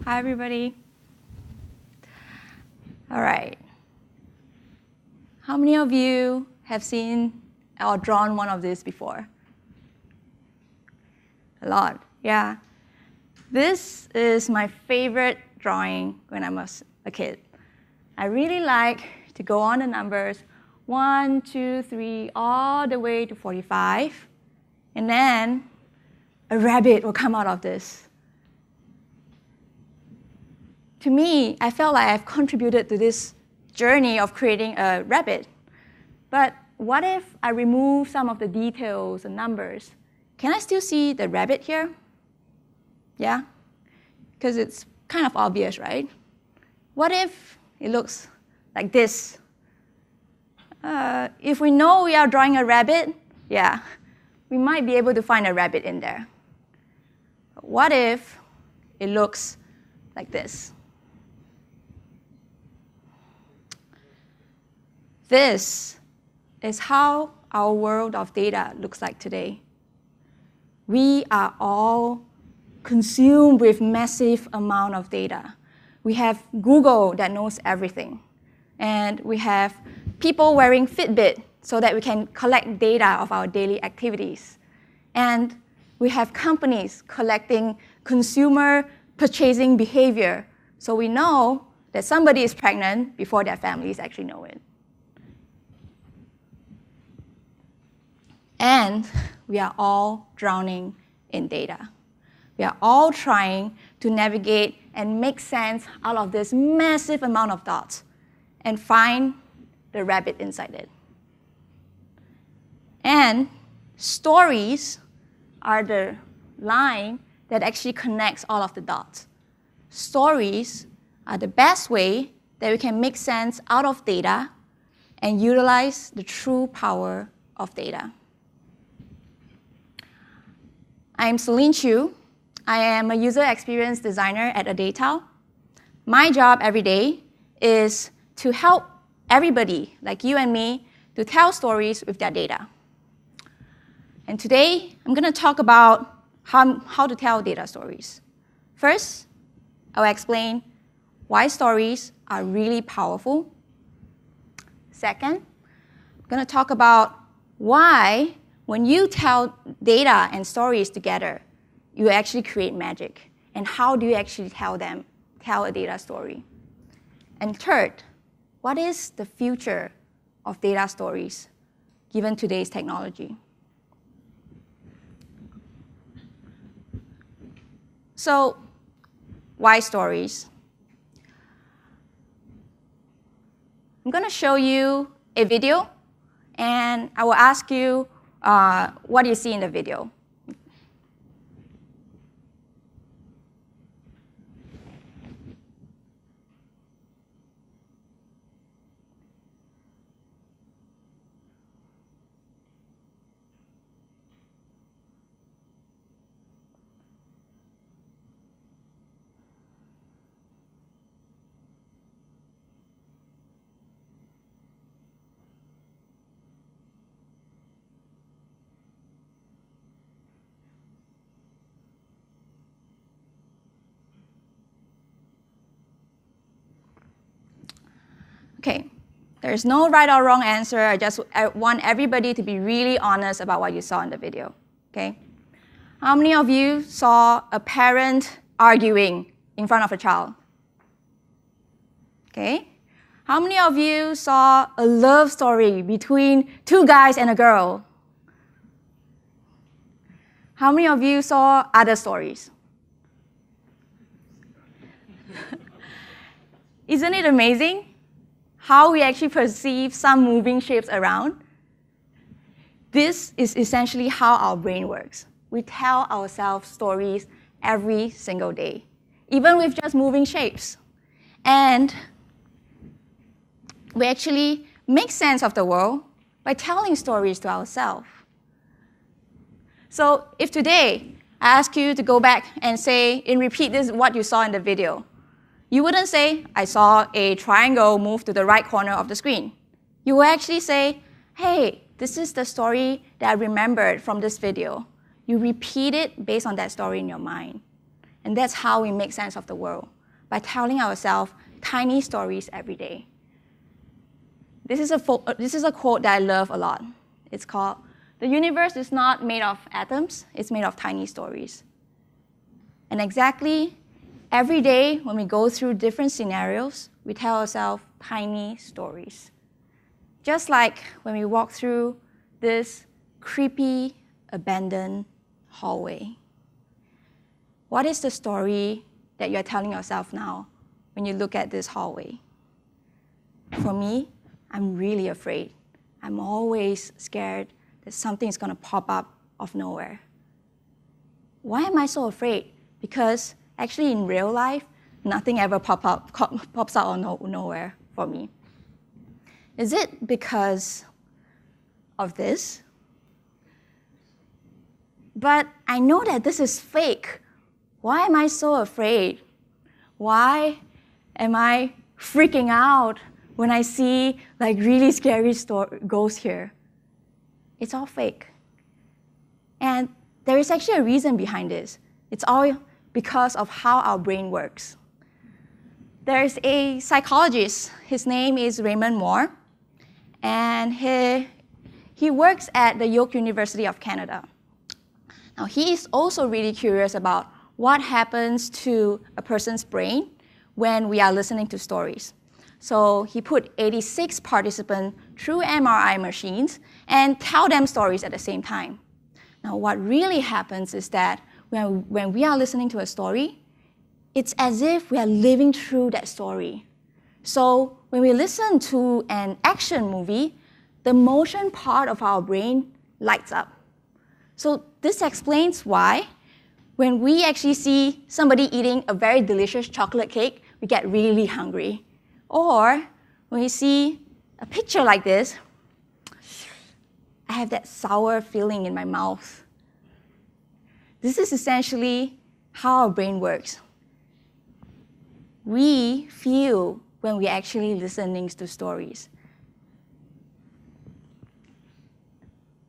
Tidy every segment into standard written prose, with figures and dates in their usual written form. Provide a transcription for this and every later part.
Hi, everybody. All right. How many of you have seen or drawn one of these before? A lot, yeah. This is my favorite drawing when I was a kid. I really like to go on the numbers 1, 2, 3, all the way to 45, and then a rabbit will come out of this. To me, I felt like I've contributed to this journey of creating a rabbit. But what if I remove some of the details and numbers? Can I still see the rabbit here? Yeah? Because it's kind of obvious, right? What if it looks like this? If we know we are drawing a rabbit, yeah, we might be able to find a rabbit in there. But what if it looks like this? This is how our world of data looks like today. We are all consumed with massive amount of data. We have Google that knows everything. And we have people wearing Fitbit so that we can collect data of our daily activities. And we have companies collecting consumer purchasing behavior so we know that somebody is pregnant before their families actually know it. And we are all drowning in data. We are all trying to navigate and make sense out of this massive amount of dots and find the rabbit inside it. And stories are the line that actually connects all of the dots. Stories are the best way that we can make sense out of data and utilize the true power of data. I'm Selene Chu. I am a user experience designer at Adata. My job every day is to help everybody, like you and me, to tell stories with their data. And today, I'm going to talk about how to tell data stories. First, I'll explain why stories are really powerful. Second, I'm going to talk about why when you tell data and stories together, you actually create magic. And how do you actually tell a data story? And third, what is the future of data stories given today's technology? So, why stories? I'm going to show you a video, and I will ask you what do you see in the video? Okay, there's no right or wrong answer. I want everybody to be really honest about what you saw in the video, okay? How many of you saw a parent arguing in front of a child? Okay. How many of you saw a love story between two guys and a girl? How many of you saw other stories? Isn't it amazing how we actually perceive some moving shapes around? This is essentially how our brain works. We tell ourselves stories every single day, even with just moving shapes. And we actually make sense of the world by telling stories to ourselves. So if today I ask you to go back and say and repeat this what you saw in the video, you wouldn't say, I saw a triangle move to the right corner of the screen. You will actually say, hey, this is the story that I remembered from this video. You repeat it based on that story in your mind. And that's how we make sense of the world, by telling ourselves tiny stories every day. This is a quote that I love a lot. It's called, "The universe is not made of atoms, it's made of tiny stories." And exactly every day when we go through different scenarios, we tell ourselves tiny stories. Just like when we walk through this creepy, abandoned hallway. What is the story that you're telling yourself now when you look at this hallway? For me, I'm really afraid. I'm always scared that something is going to pop up of nowhere. Why am I so afraid? Because actually in real life, nothing ever pops out of nowhere for me. Is it because of this? But I know that this is fake. Why am I so afraid? Why am I freaking out when I see like really scary ghosts here? It's all fake. And there is actually a reason behind this. It's all because of how our brain works. There's a psychologist, his name is Raymond Moore, and he works at the York University of Canada. Now, he is also really curious about what happens to a person's brain when we are listening to stories. So he put 86 participants through MRI machines and tell them stories at the same time. Now, what really happens is that when we are listening to a story, it's as if we are living through that story. So when we listen to an action movie, the motion part of our brain lights up. So this explains why when we actually see somebody eating a very delicious chocolate cake, we get really hungry. Or when we see a picture like this, I have that sour feeling in my mouth. This is essentially how our brain works. We feel when we're actually listening to stories.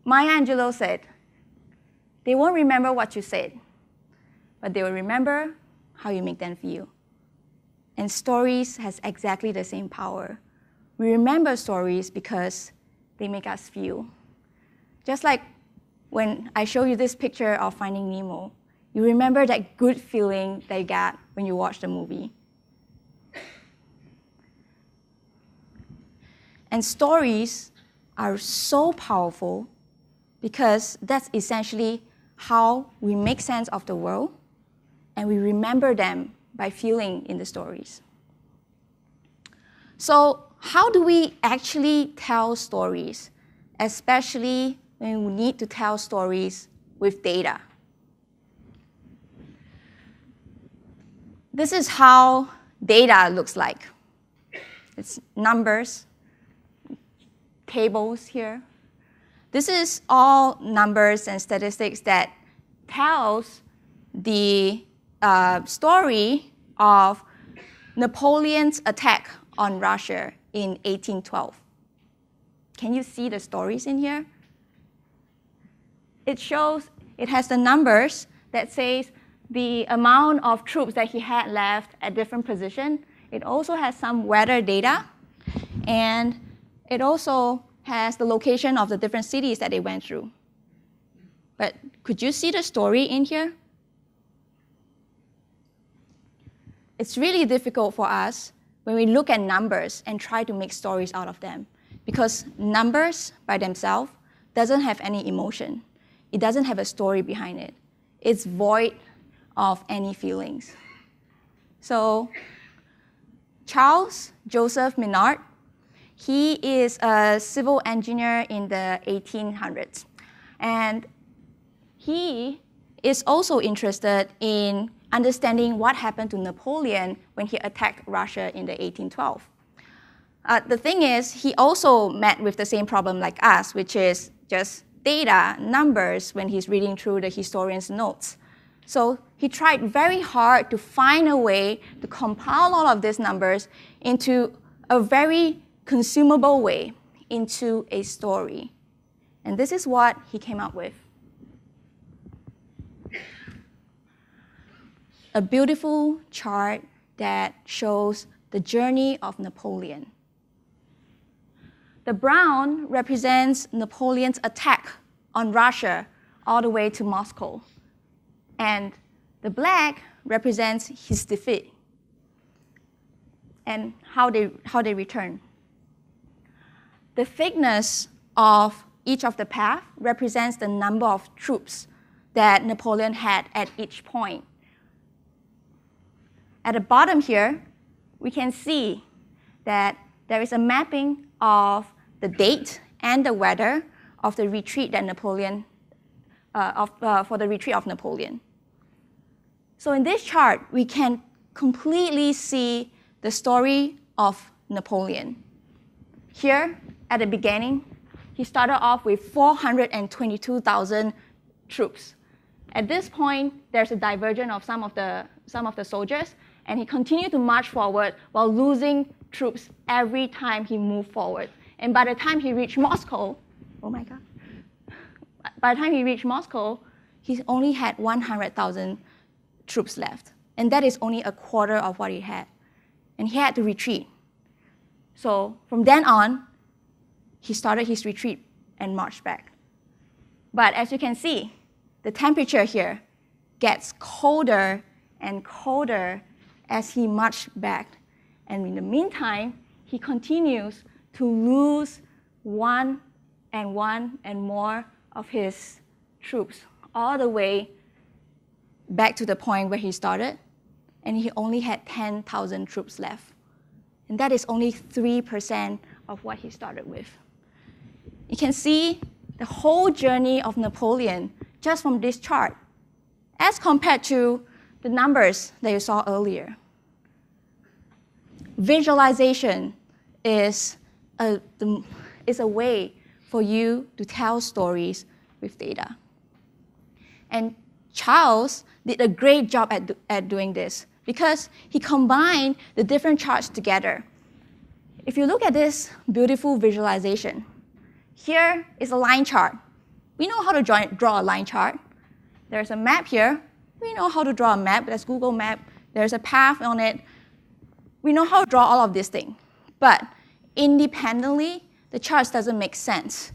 Maya Angelou said, "They won't remember what you said, but they will remember how you make them feel." And stories has exactly the same power. We remember stories because they make us feel. Just like when I show you this picture of Finding Nemo, you remember that good feeling that you got when you watch the movie. And stories are so powerful because that's essentially how we make sense of the world, and we remember them by feeling in the stories. So how do we actually tell stories, especially when we need to tell stories with data? This is how data looks like. It's numbers, tables here. This is all numbers and statistics that tells the story of Napoleon's attack on Russia in 1812. Can you see the stories in here? It has the numbers that says the amount of troops that he had left at different positions. It also has some weather data, and it also has the location of the different cities that they went through. But could you see the story in here? It's really difficult for us when we look at numbers and try to make stories out of them, because numbers by themselves doesn't have any emotion. It doesn't have a story behind it. It's void of any feelings. So Charles Joseph Minard, he is a civil engineer in the 1800s. And he is also interested in understanding what happened to Napoleon when he attacked Russia in the 1812. The thing is, he also met with the same problem like us, which is just data, numbers, when he's reading through the historian's notes. So he tried very hard to find a way to compile all of these numbers into a very consumable way, into a story. And this is what he came up with. a beautiful chart that shows the journey of Napoleon. The brown represents Napoleon's attack on Russia all the way to Moscow. And the black represents his defeat and how they return. The thickness of each of the paths represents the number of troops that Napoleon had at each point. At the bottom here, we can see that there is a mapping of the date and the weather of the retreat that Napoleon, for the retreat of Napoleon. So in this chart, we can completely see the story of Napoleon. Here, at the beginning, he started off with 422,000 troops. At this point, there's a diversion of some of the soldiers, and he continued to march forward while losing troops every time he moved forward. And by the time he reached Moscow, oh my God, by the time he reached Moscow, he only had 100,000 troops left. And that is only a quarter of what he had. And he had to retreat. So from then on, he started his retreat and marched back. But as you can see, the temperature here gets colder and colder as he marched back. And in the meantime, he continues to lose one and more of his troops all the way back to the point where he started, and he only had 10,000 troops left. And that is only 3% of what he started with. You can see the whole journey of Napoleon just from this chart, as compared to the numbers that you saw earlier. Visualization is a way for you to tell stories with data. And Charles did a great job at doing this because he combined the different charts together. If you look at this beautiful visualization, here is a line chart. We know how to draw a line chart. There's a map here. We know how to draw a map. That's Google Map. There's a path on it. We know how to draw all of these things. But independently, the charts doesn't make sense.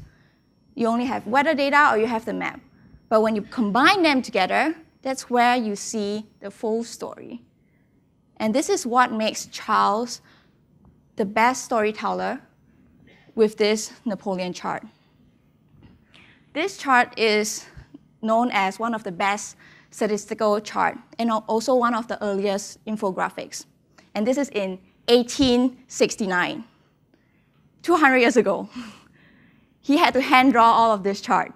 You only have weather data or you have the map. But when you combine them together, that's where you see the full story. And this is what makes Charles the best storyteller with this Napoleon chart. This chart is known as one of the best statistical charts and also one of the earliest infographics. And this is in 1869, 200 years ago. He had to hand draw all of this chart.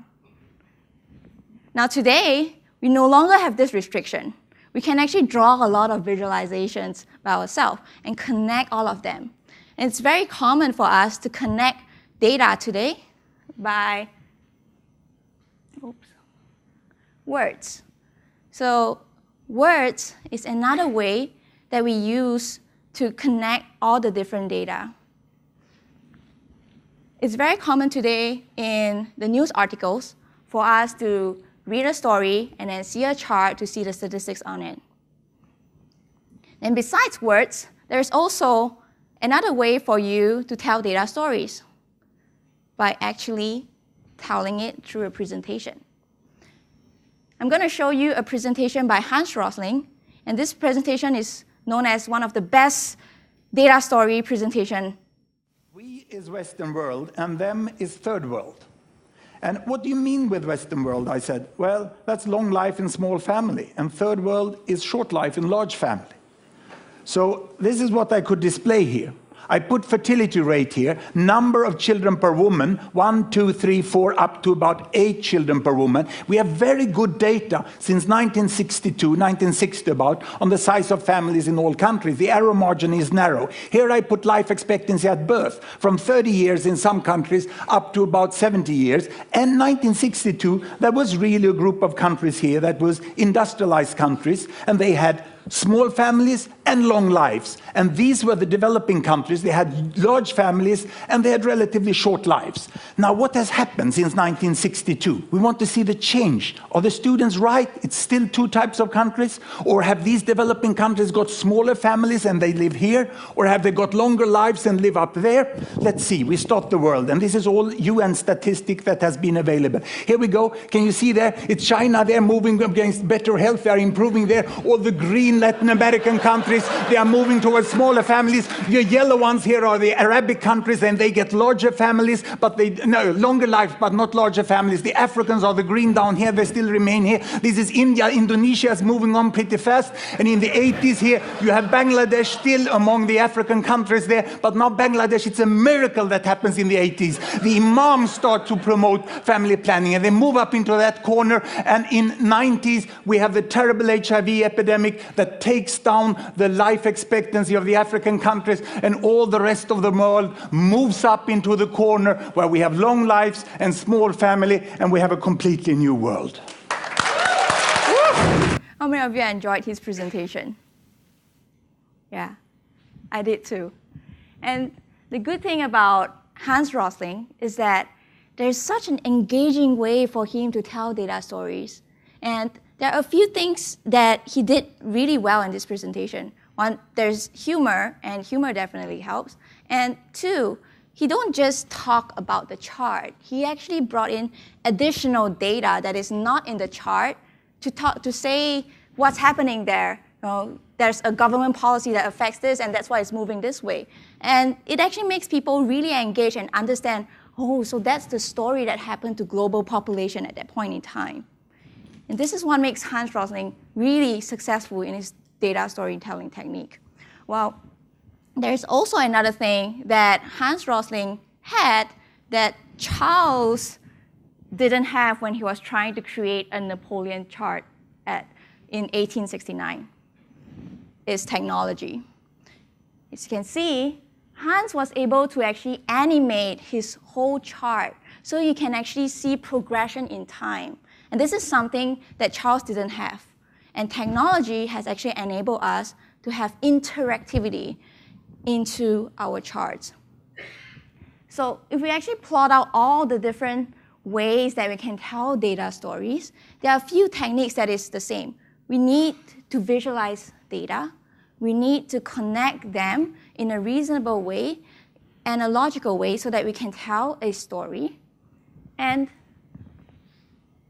Now today, we no longer have this restriction. We can actually draw a lot of visualizations by ourselves and connect all of them. And it's very common for us to connect data today by words. So words is another way that we use to connect all the different data. It's very common today in the news articles for us to read a story and then see a chart to see the statistics on it. And besides words, there's also another way for you to tell data stories by actually telling it through a presentation. I'm going to show you a presentation by Hans Rosling, and this presentation is known as one of the best data story presentation. We is Western world, and them is third world. And what do you mean with Western world? I said, well, that's long life in small family, and third world is short life in large family. So this is what I could display here. I put fertility rate here, number of children per woman, 1, 2, 3, 4, up to about 8 children per woman. We have very good data since 1962, 1960 about, on the size of families in all countries. The error margin is narrow. Here I put life expectancy at birth, from 30 years in some countries up to about 70 years. And 1962, there was really a group of countries here that was industrialized countries, and they had small families and long lives. And these were the developing countries. They had large families and they had relatively short lives. Now, what has happened since 1962? We want to see the change. Are the students right? It's still two types of countries? Or have these developing countries got smaller families and they live here? Or have they got longer lives and live up there? Let's see. We start the world. And this is all UN statistic that has been available. Here we go. Can you see there? It's China. They're moving against better health. They're improving there. All the green Latin American countries, they are moving towards smaller families. The yellow ones here are the Arabic countries, and they get larger families, but longer lives, but not larger families. The Africans are the green down here. They still remain here. This is India. Indonesia is moving on pretty fast. And in the 80s here, you have Bangladesh still among the African countries there. But now Bangladesh, it's a miracle that happens in the 80s. The imams start to promote family planning, and they move up into that corner. And in 90s, we have the terrible HIV epidemic that takes down the life expectancy of the African countries, and all the rest of the world moves up into the corner where we have long lives and small family, and we have a completely new world. How many of you enjoyed his presentation? Yeah, I did too. And the good thing about Hans Rosling is that there's such an engaging way for him to tell data stories. And there are a few things that he did really well in this presentation. One, there's humor, and humor definitely helps. And two, he don't just talk about the chart. He actually brought in additional data that is not in the chart to say what's happening there. You know, there's a government policy that affects this, and that's why it's moving this way. And it actually makes people really engage and understand, oh, so that's the story that happened to global population at that point in time. And this is what makes Hans Rosling really successful in his data storytelling technique. Well, there's also another thing that Hans Rosling had that Charles didn't have when he was trying to create a Napoleon chart in 1869, is technology. As you can see, Hans was able to actually animate his whole chart so you can actually see progression in time. And this is something that Charles didn't have. And technology has actually enabled us to have interactivity into our charts. So if we actually plot out all the different ways that we can tell data stories, there are a few techniques that is the same. We need to visualize data. We need to connect them in a reasonable way and a logical way so that we can tell a story. And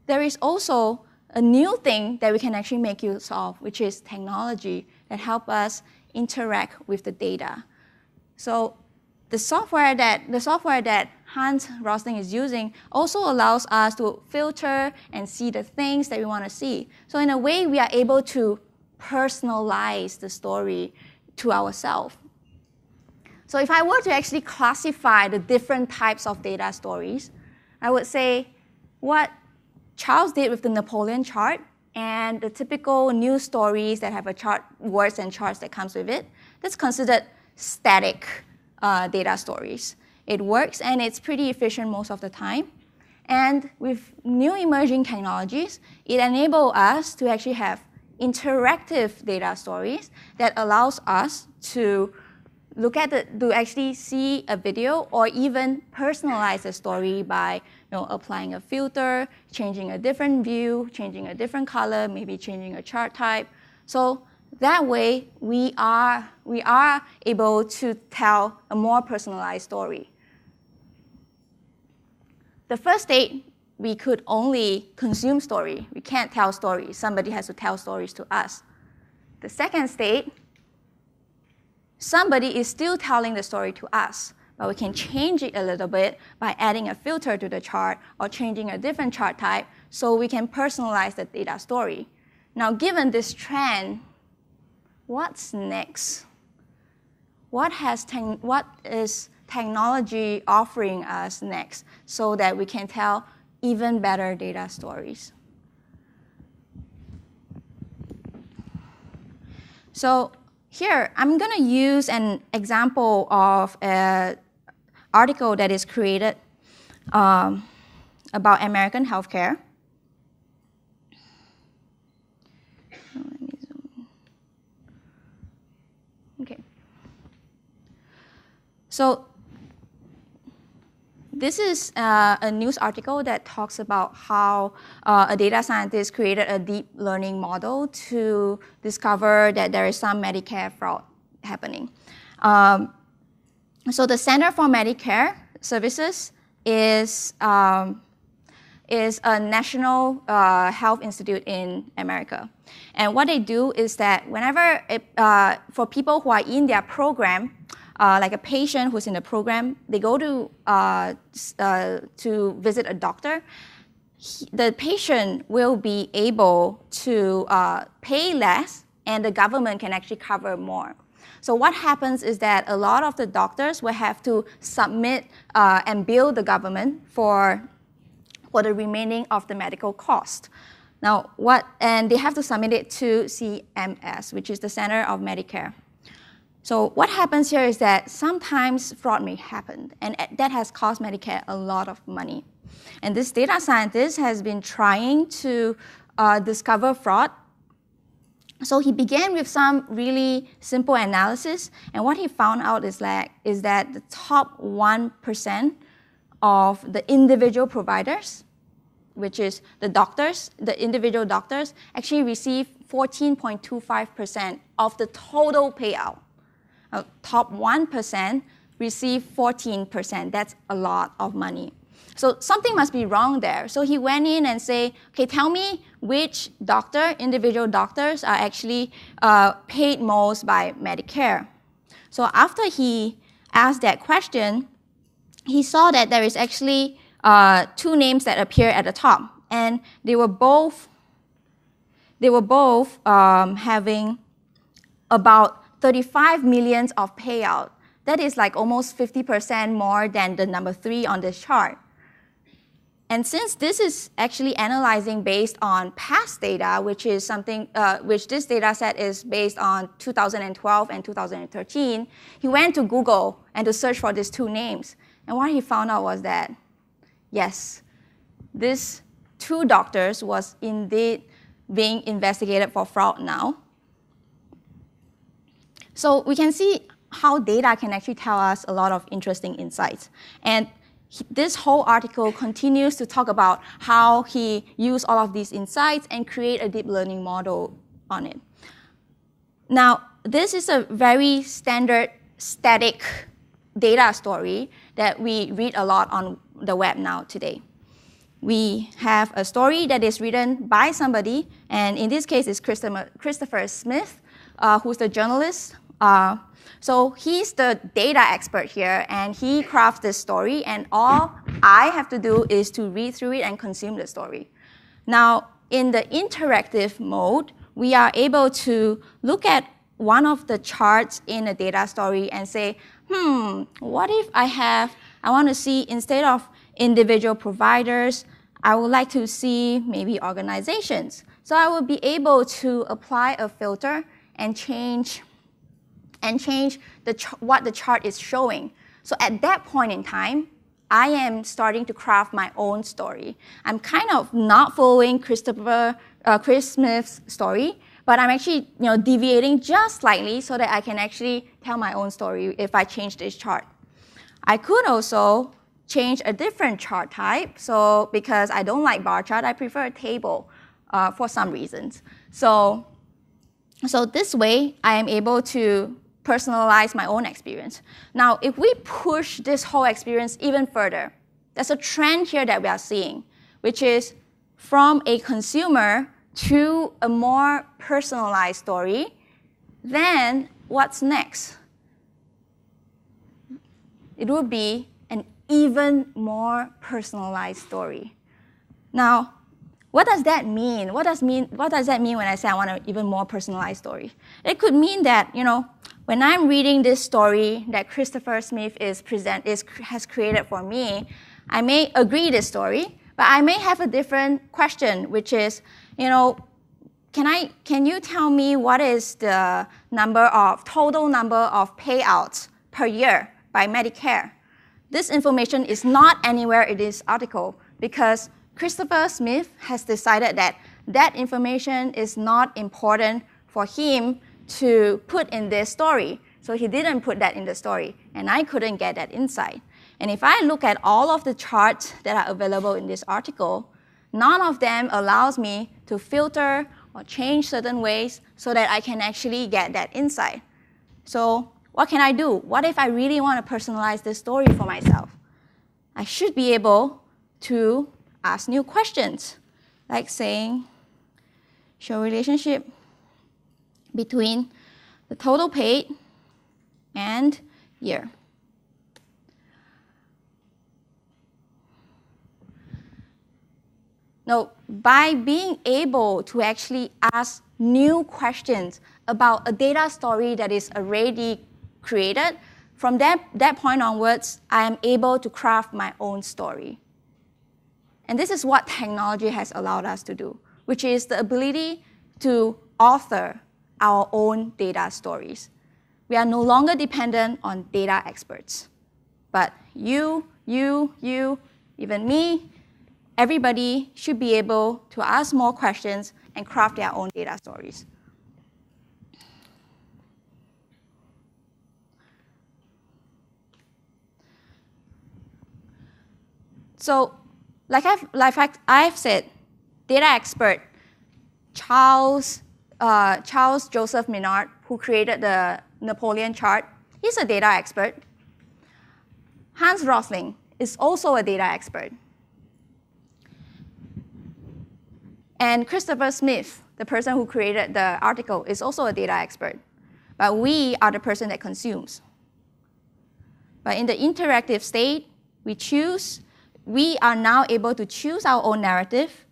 there is also a new thing that we can actually make use of, which is technology that help us interact with the data. So the software that Hans Rosling is using also allows us to filter and see the things that we want to see. So in a way, we are able to personalize the story to ourselves. So if I were to actually classify the different types of data stories, I would say what Charles did with the Napoleon chart and the typical news stories that have a chart, words and charts that comes with it, that's considered static data stories. It works and it's pretty efficient most of the time. And with new emerging technologies, it enables us to actually have interactive data stories that allows us to look at to actually see a video or even personalize a story by applying a filter, changing a different view, changing a different color, maybe changing a chart type. So that way, we are able to tell a more personalized story. The first state, we could only consume story. We can't tell stories. Somebody has to tell stories to us. The second state, somebody is still telling the story to us, but we can change it a little bit by adding a filter to the chart or changing a different chart type so we can personalize the data story. Now, given this trend, what's next? What is technology offering us next so that we can tell even better data stories? So here, I'm going to use an example of an article that is created about American healthcare. So this is a news article that talks about how a data scientist created a deep learning model to discover that there is some Medicare fraud happening. So the Center for Medicare Services is a national health institute in America. And what they do is that whenever, for people who are in their program, like a patient who's in the program, they go to visit a doctor, the patient will be able to pay less and the government can actually cover more. So what happens is that a lot of the doctors will have to submit and bill the government for the remaining of the medical cost. Now, and they have to submit it to CMS, which is the Center of Medicare. So what happens here is that sometimes fraud may happen, and that has cost Medicare a lot of money. And this data scientist has been trying to discover fraud. So he began with some really simple analysis, and what he found out is that the top 1% of the individual providers, which is the doctors, the individual doctors, actually receive 14.25% of the total payout. Top 1% receive 14%. That's a lot of money. So something must be wrong there. So he went in and said, okay, tell me which individual doctors are actually paid most by Medicare. So after he asked that question, he saw that there is actually two names that appear at the top, and they were both having about 35 million of payout. That is like almost 50% more than the number 3 on this chart. And since this is actually analyzing based on past data, which is something which this data set is based on 2012 and 2013, he went to Google and to search for these two names. And what he found out was that, yes, these two doctors was indeed being investigated for fraud now. So we can see how data can actually tell us a lot of interesting insights. And this whole article continues to talk about how he used all of these insights and create a deep learning model on it. Now, this is a very standard static data story that we read a lot on the web now today. We have a story that is written by somebody, and in this case, it's Christopher Smith, who's the journalist. So he's the data expert here, and he crafts this story, and all I have to do is to read through it and consume the story. Now, in the interactive mode, we are able to look at one of the charts in a data story and say, what if I want to see, instead of individual providers, I would like to see maybe organizations. So I will be able to apply a filter and change what the chart is showing. So at that point in time, I am starting to craft my own story. I'm kind of not following Chris Smith's story, but I'm actually deviating just slightly so that I can actually tell my own story if I change this chart. I could also change a different chart type. So because I don't like bar chart, I prefer a table for some reasons. So this way, I am able to personalize my own experience. Now, if we push this whole experience even further, there's a trend here that we are seeing, which is from a consumer to a more personalized story. Then what's next? It will be an even more personalized story. Now, what does that mean? What does that mean when I say I want an even more personalized story? It could mean that, when I'm reading this story that Christopher Smith has created for me, I may agree this story, but I may have a different question, which is, can you tell me what is the total number of payouts per year by Medicare? This information is not anywhere in this article because Christopher Smith has decided that that information is not important for him to put in this story. So he didn't put that in the story, and I couldn't get that insight. And if I look at all of the charts that are available in this article, none of them allows me to filter or change certain ways so that I can actually get that insight. So what can I do? What if I really want to personalize this story for myself? I should be able to ask new questions, like saying, show relationship between the total paid and year. Now, by being able to actually ask new questions about a data story that is already created, from that point onwards, I am able to craft my own story. And this is what technology has allowed us to do, which is the ability to author our own data stories. We are no longer dependent on data experts. But you, even me, everybody should be able to ask more questions and craft their own data stories. So, like I've said, data expert Charles Joseph Minard, who created the Napoleon chart, he's a data expert. Hans Rosling is also a data expert. And Christopher Smith, the person who created the article, is also a data expert. But we are the person that consumes. But in the interactive state, we are now able to choose our own narrative,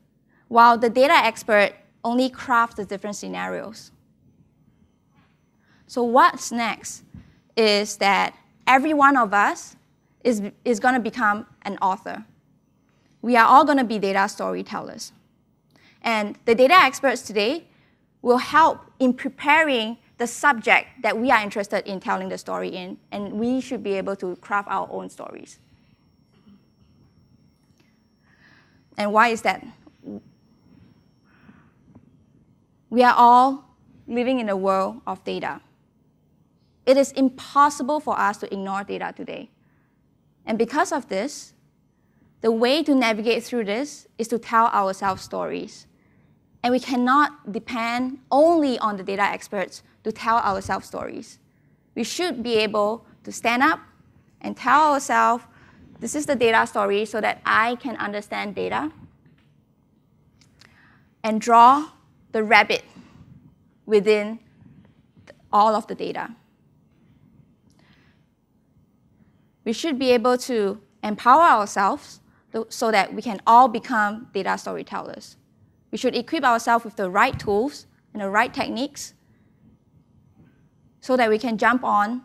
while the data expert only crafts the different scenarios. So what's next is that every one of us is going to become an author. We are all going to be data storytellers. And the data experts today will help in preparing the subject that we are interested in telling the story in, and we should be able to craft our own stories. And why is that? We are all living in a world of data. It is impossible for us to ignore data today. And because of this, the way to navigate through this is to tell ourselves stories. And we cannot depend only on the data experts to tell ourselves stories. We should be able to stand up and tell ourselves, this is the data story so that I can understand data, and draw the rabbit within all of the data. We should be able to empower ourselves so that we can all become data storytellers. We should equip ourselves with the right tools and the right techniques so that we can jump on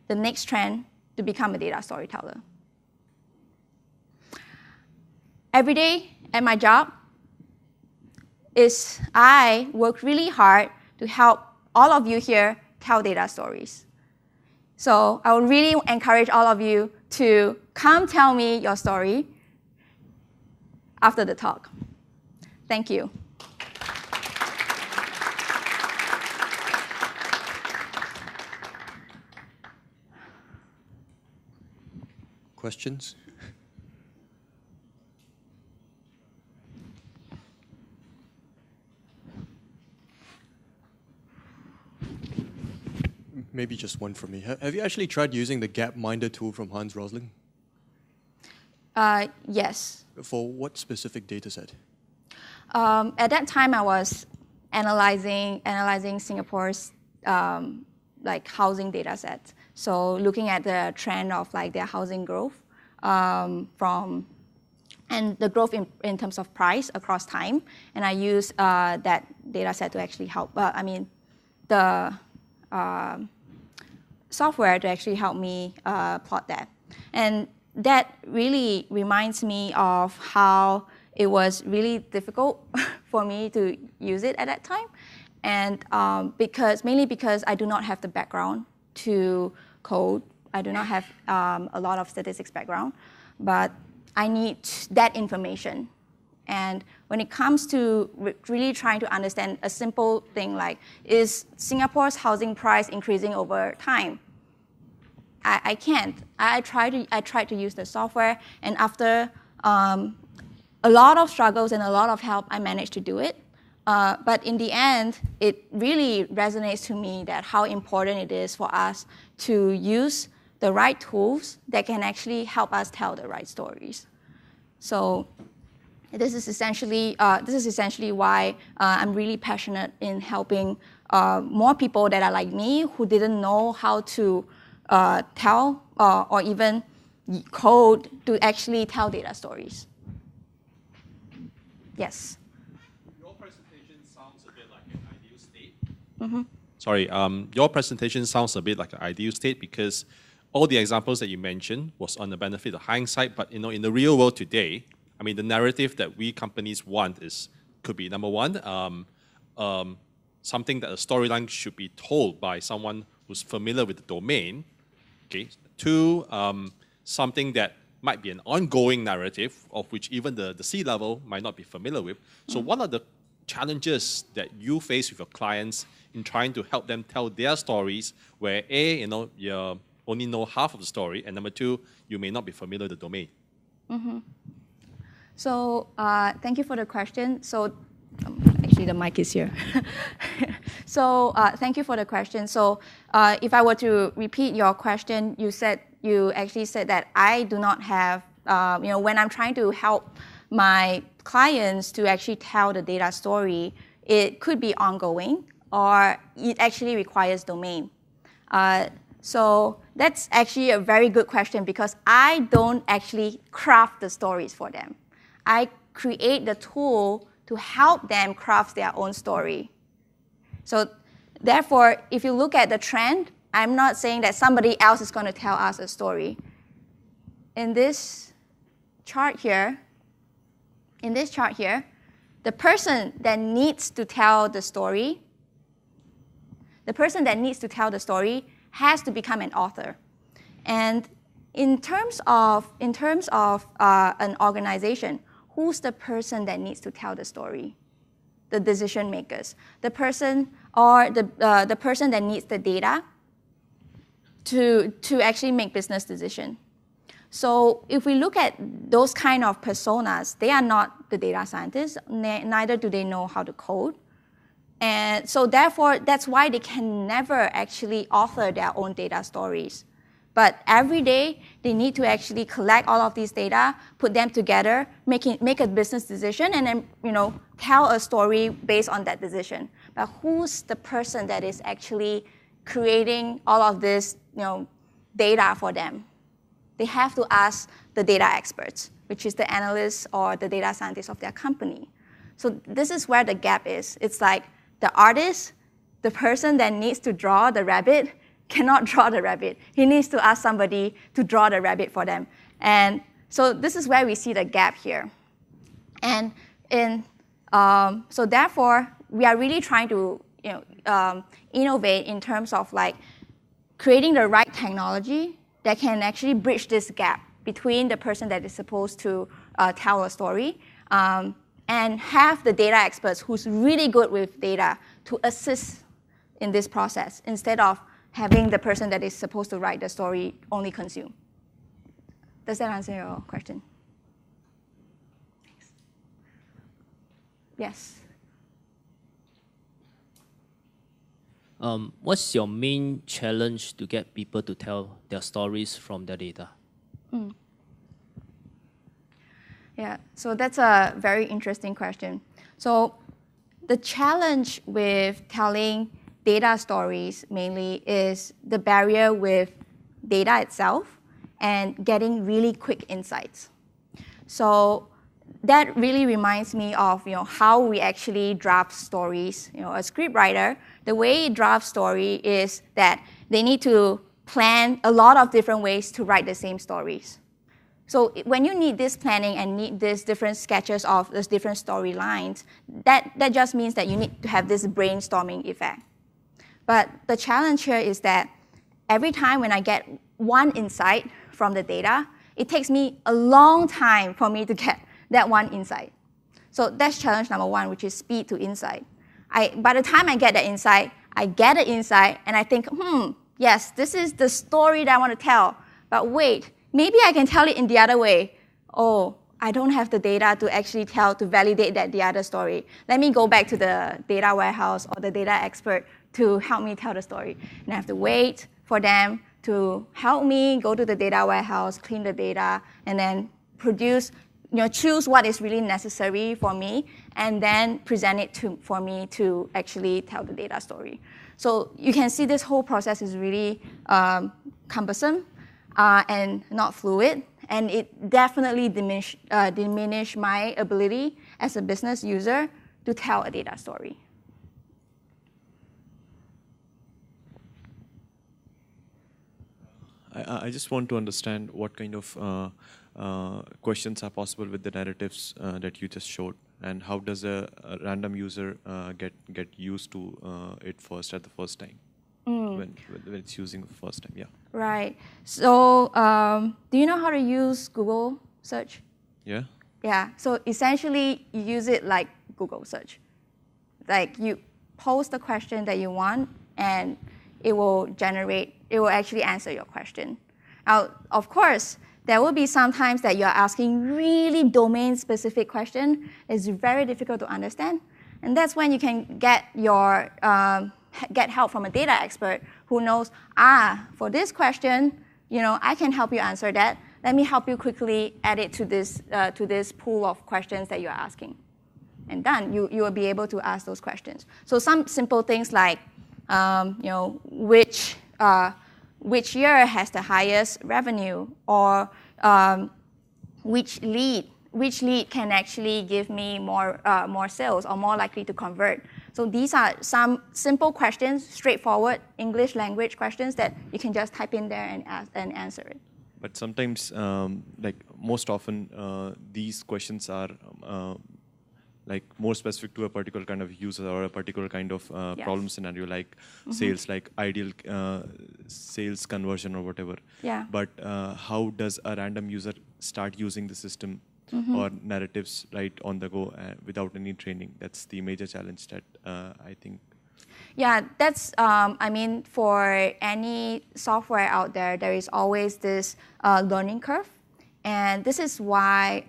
the next trend to become a data storyteller. Every day at my job, I work really hard to help all of you here tell data stories. So I would really encourage all of you to come tell me your story after the talk. Thank you. Questions? Maybe just one from me. Have you actually tried using the Gapminder tool from Hans Rosling? Yes. For what specific data set? At that time, I was analyzing Singapore's housing data sets. So looking at the trend of their housing growth and the growth in terms of price across time, and I used that data set to actually help. The software to actually help me plot that. And that really reminds me of how it was really difficult for me to use it at that time. And mainly because I do not have the background to code. I do not have a lot of statistics background, but I need that information. And when it comes to really trying to understand a simple thing like, is Singapore's housing price increasing over time? I can't. I tried to use the software, and after a lot of struggles and a lot of help, I managed to do it. But in the end, it really resonates to me that how important it is for us to use the right tools that can actually help us tell the right stories. So this is essentially why I'm really passionate in helping more people that are like me who didn't know how to tell or even code to actually tell data stories. Yes. Your presentation sounds a bit like an ideal state. Sorry, your presentation sounds a bit like an ideal state because all the examples that you mentioned was on the benefit of hindsight, but in the real world today, I mean, the narrative that we companies want could be number one, something that a storyline should be told by someone who's familiar with the domain. Okay. Two, something that might be an ongoing narrative of which even the C-level might not be familiar with. So what are the challenges that you face with your clients in trying to help them tell their stories where A, you only know half of the story, and number two, you may not be familiar with the domain? So thank you for the question. So actually the mic is here. So thank you for the question. So if I were to repeat your question, you actually said that I do not have, when I'm trying to help my clients to actually tell the data story, it could be ongoing or it actually requires domain. So that's actually a very good question because I don't actually craft the stories for them. I create the tool to help them craft their own story. So therefore, if you look at the trend, I'm not saying that somebody else is going to tell us a story. In this chart here, the person that needs to tell the story, has to become an author. And in terms of an organization, who's the person that needs to tell the story? The decision makers, the person the person that needs the data to actually make business decision. So if we look at those kind of personas, they are not the data scientists, neither do they know how to code. And so therefore, that's why they can never actually author their own data stories. But every day, they need to actually collect all of these data, put them together, make a business decision, and then tell a story based on that decision. But who's the person that is actually creating all of this data for them? They have to ask the data experts, which is the analysts or the data scientists of their company. So this is where the gap is. It's like the artist, the person that needs to draw the rabbit, cannot draw the rabbit. He needs to ask somebody to draw the rabbit for them. And so this is where we see the gap here. And so therefore, we are really trying to innovate in terms of creating the right technology that can actually bridge this gap between the person that is supposed to tell a story and have the data experts who's really good with data to assist in this process instead of having the person that is supposed to write the story only consume. Does that answer your question? Thanks. Yes. What's your main challenge to get people to tell their stories from their data? Yeah, so that's a very interesting question. So the challenge with telling data stories mainly is the barrier with data itself and getting really quick insights. So that really reminds me of how we actually draft stories. A scriptwriter, the way you draft story is that they need to plan a lot of different ways to write the same stories. So when you need this planning and need these different sketches of these different storylines, that just means that you need to have this brainstorming effect. But the challenge here is that every time when I get one insight from the data, it takes me a long time for me to get that one insight. So that's challenge number one, which is speed to insight. By the time I get the insight, and I think, yes, this is the story that I want to tell. But wait, maybe I can tell it in the other way. Oh, I don't have the data to actually to validate that the other story. Let me go back to the data warehouse or the data expert to help me tell the story. And I have to wait for them to help me go to the data warehouse, clean the data, and then produce, choose what is really necessary for me, and then present it for me to actually tell the data story. So you can see this whole process is really cumbersome and not fluid, and it definitely diminish my ability as a business user to tell a data story. I just want to understand what kind of questions are possible with the narratives that you just showed, and how does a random user get used to it at the first time when it's using the first time? Yeah. Right. So do you know how to use Google search? Yeah. Yeah. So essentially, you use it like Google search. Like you post the question that you want, and it will actually answer your question. Now, of course, there will be some times that you're asking really domain-specific question. It's very difficult to understand. And that's when you can get help from a data expert who knows, for this question, I can help you answer that. Let me help you quickly add it to this pool of questions that you're asking. And done, you will be able to ask those questions. So some simple things like, which year has the highest revenue, or which lead can actually give me more sales or more likely to convert. So these are some simple questions, straightforward English language questions that you can just type in there and answer it. But sometimes, most often, these questions are more specific to a particular kind of user or a particular kind of problem scenario, like sales, like ideal sales conversion or whatever. Yeah. But how does a random user start using the system or narratives right on the go without any training? That's the major challenge that I think. Yeah, that's, for any software out there, there is always this learning curve. And this is why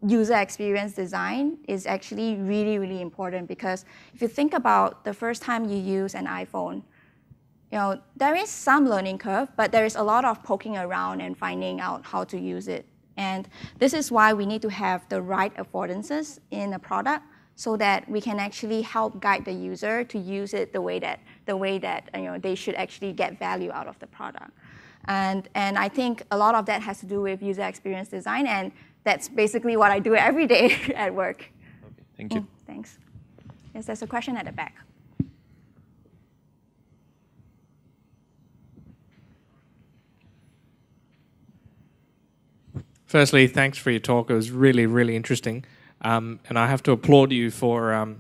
user experience design is actually really, really important, because if you think about the first time you use an iPhone, there is some learning curve, but there is a lot of poking around and finding out how to use it. And this is why we need to have the right affordances in a product, so that we can actually help guide the user to use it the way that they should actually get value out of the product. And I think a lot of that has to do with user experience design, and that's basically what I do every day at work. Okay, thank you. Thanks. Yes, there's a question at the back. Firstly, thanks for your talk. It was really, really interesting. And I have to applaud you for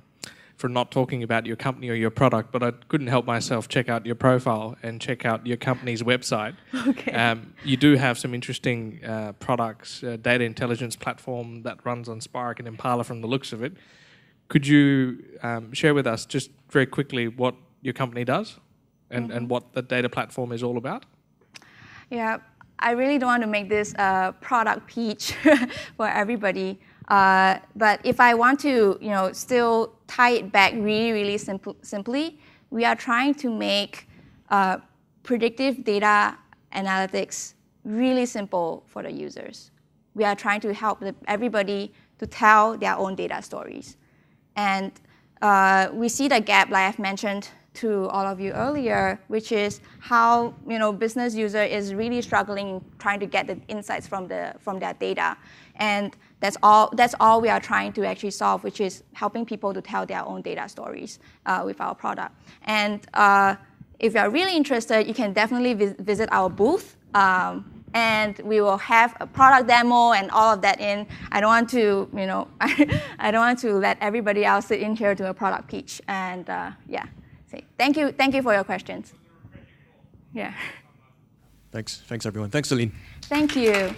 not talking about your company or your product, but I couldn't help myself check out your profile and check out your company's website. Okay. You do have some interesting products, data intelligence platform that runs on Spark and Impala from the looks of it. Could you share with us just very quickly what your company does and what the data platform is all about? Yeah, I really don't want to make this a product pitch for everybody. But if I want to, still tie it back really, really simply, we are trying to make predictive data analytics really simple for the users. We are trying to help everybody to tell their own data stories. And we see the gap, like I've mentioned to all of you earlier, which is how business user is really struggling trying to get the insights from their data. And that's all we are trying to actually solve, which is helping people to tell their own data stories with our product. And if you're really interested, you can definitely visit our booth. And we will have a product demo and all of that in. I don't want to, I don't want to let everybody else sit in here to a product pitch. And say thank you for your questions. Yeah. Thanks everyone. Thanks, Selene. Thank you.